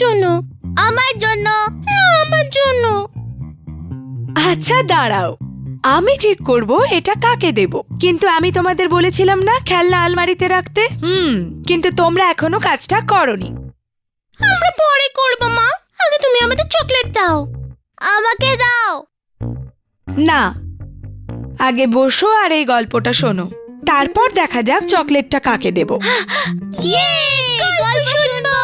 জন্য। আমার জন্য না, আমার জন্য। আচ্ছা দাঁড়াও, আমি ঠিক করব এটা কাকে দেব। কিন্তু আমি তোমাদের বলেছিলাম না খেলনা আলমারিতে রাখতে। কিন্তু তোমরা এখনো কাজটা করোনি। আমরা পরে করব মা, আগে তুমি আমাদের চকলেট দাও। আমাকে দাও। না, আগে বসো আর এই গল্পটা শোনো, তারপর দেখা যাক চকলেটটা কাকে দেব। ইয়ে, গল্প শুনবো।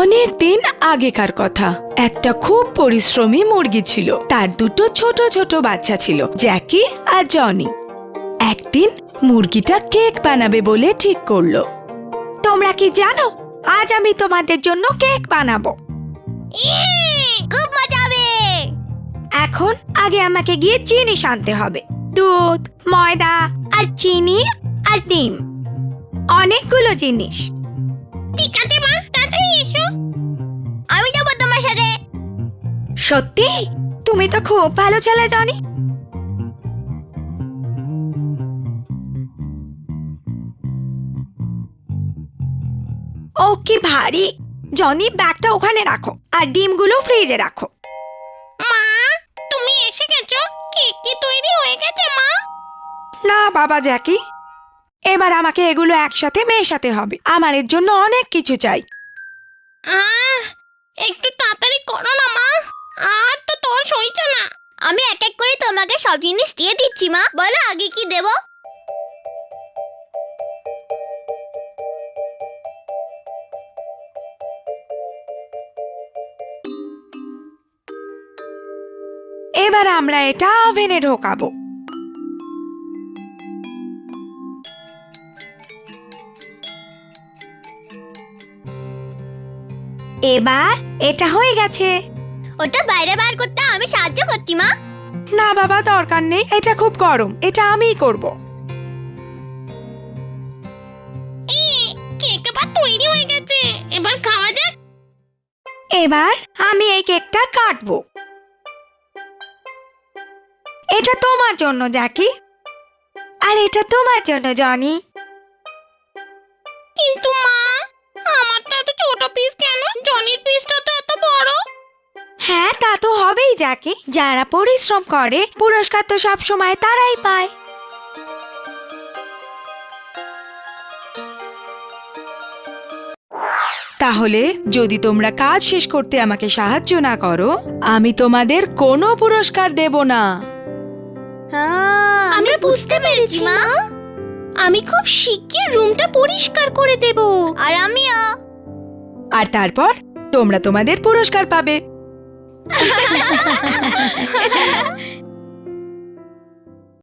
অনেক দিন আগেকার কথা, একটা খুব পরিশ্রমী মুরগি ছিল। তার দুটো ছোট ছোট বাচ্চা ছিল, জ্যাকি আর জনি। একদিন মুরগিটা কেক বানাবে বলে ঠিক করলো। তোমরা কি জানো, আজ আমি তোমাদের জন্য কেক বানাবো। খুব মজা হবে। এখন আগে আমাকে গিয়ে জিনিস আনতে হবে, দুধ, ময়দা আর চিনি আর ডিম, অনেকগুলো জিনিস। ঠিক আছে মা, তাড়াতাড়ি এসো। আমি যাবো তোমার সাথে। সত্যি? তুমি তো খুব ভালো ছেলে জনি। ও কি ভারী। জনি, ব্যাগটা ওখানে রাখো আর ডিমগুলো ফ্রিজে রাখো। মা, তুমি এসে গেছো? কেক কি তৈরি হয়ে গেছে মা? না বাবা জ্যাকি, এবার আমাকে এগুলো একসাথে মেশাতে হবে। আমার এর জন্য অনেক কিছু চাই। একটু তাড়াতাড়ি করো না মা, আর তো তোর সইছে না। আমি এক এক করে তোমাকে সব জিনিস দিয়ে দিচ্ছি মা। বলো আগে কি দেব? এবার আমরা এটা ওভেনে ঢোকাবো। এবার এটা হয়ে গেছে। ওটা বাইরে বার করতে আমি সাহায্য করছি মা। না বাবা, দরকার নেই, এটা খুব গরম, এটা আমিই করব। কেক এবার তৈরি হয়ে গেছে, এবার খাওয়া যাক। এবার আমি এই কেকটা কাটবো। এটা তোমার জন্য জ্যাকি, আর এটা তোমার জন্য জনি। কিন্তু মা, আমারটা এত ছোট পিস কেন? জনির পিসটা তো এত বড়। হ্যাঁ, তা তো হবেই জ্যাকি, যারা পরিশ্রম করে পুরস্কার তো সব সময় তারাই পায়। তাহলে যদি তোমরা কাজ শেষ করতে আমাকে সাহায্য না করো, আমি তোমাদের কোনো পুরস্কার দেব না। আমরা বুঝতে পেরেছি মা। আমি খুব শিগগির রুমটা পরিষ্কার করে দেব। আর আমিও। আর তারপর তোমরা তোমাদের পুরস্কার পাবে।